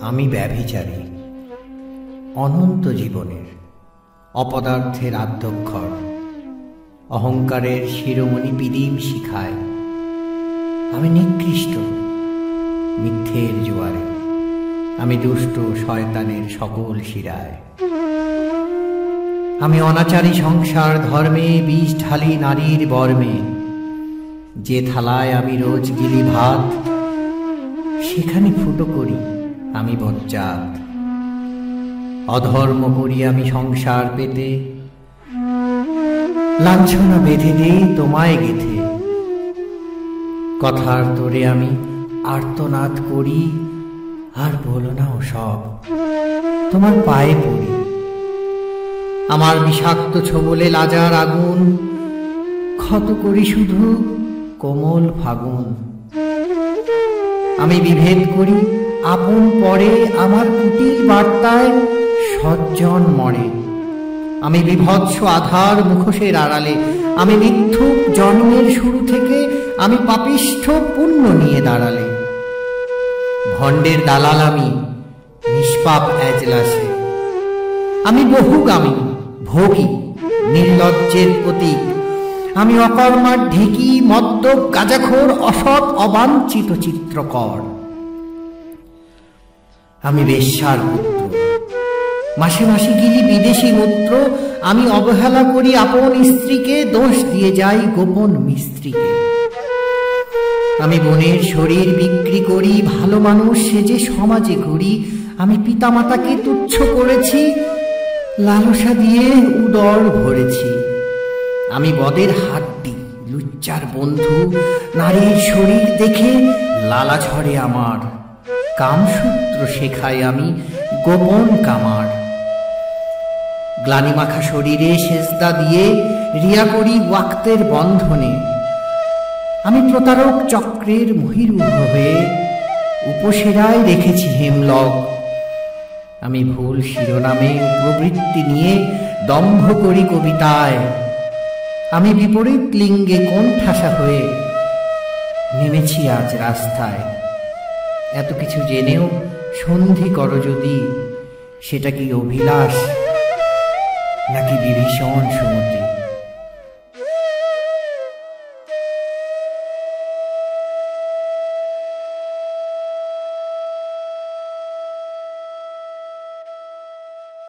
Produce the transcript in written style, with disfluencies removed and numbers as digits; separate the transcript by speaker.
Speaker 1: আমি ব্যভিচারী, অনন্ত জীবনের অপদার্থের আদ্যক্ষর, অহংকারের শিরোমণি পিদিম শিখায়। আমি নিকৃষ্ট মিথ্যের জোয়ারে, আমি দুষ্ট শয়তানের সকল শিরায়। আমি অনাচারী সংসার ধর্মে, বিষ ঢালি নারীর বর্মে। যে থালায় আমি রোজ গিলি ভাত, সেখানে ফুটো করি আমি বজ্জাত। অধর্ম করি আমি সংসার পেতে, লাঞ্ছনা বেঁধে দেই তোমায় গেথে। কথার তোরে আমি আর্তনাদ করি, আর বলো না ও সব তোমার পায়ে পড়ি। আমার বিষাক্ত ছোবলে লাজার আগুন, ক্ষত করি শুধু কোমল ফাগুন। আমি বিভেদ করি আপন পরে, আমার কুটিল বার্তায় সজ্জন মরে। আমি বিভৎস আধার মুখোশের আড়ালে, আমি মিথ্যুক জন্মের শুরু থেকে, আমি পাপিষ্ঠ পুণ্য নিয়ে দাঁড়ালে। ভণ্ডের দালাল আমি নিষ্পাপ এজলাসে, আমি বহুগামী ভোগী নির্লজ্জের প্রতীক। আমি অকর্মার ঢেকি মদ্যপ গাঁজাখোর অসৎ অবাঞ্ছিত চিত্রকর। আমি বেশ্যার পুত্র, মাসে মাসে গিরি বিদেশি মূত্র। আমি অবহেলা করি আপন স্ত্রীকে, দোষ দিয়ে যাই গোপন মিস্ত্রিকে। আমি বোনের শরীর বিক্রি করি, ভালো মানুষ সেজে সমাজে ঘুরি। আমি পিতামাতাকে তুচ্ছ করেছি, লালসা দিয়ে উদর ভরেছি। আমি বদের হাড্ডি লুচ্চার বন্ধু, নারীর শরীর দেখে লালা ঝরে আমার। কামসূত্র শেখাই আমি গোপন কামার। গ্লানিমাখা শরীরে সেজদা দিয়ে রিয়া করি ওয়াক্তের বন্ধনে। আমি প্রতারক চক্রের মহিরুহ হয়ে উপসেরায় রেখেছি হেমলক। আমি ভুল শিরোনামে প্রবৃত্তি নিয়ে দম্ভ করি কবিতায়। আমি বিপরীত লিঙ্গে কোণঠাসা হয়ে নেমেছি আজ রাস্তায়। এত কিছু জেনেও সন্ধি করো যদি, সেটা কি অভিলাষ নাকি বিভীষণ সমুদ্র?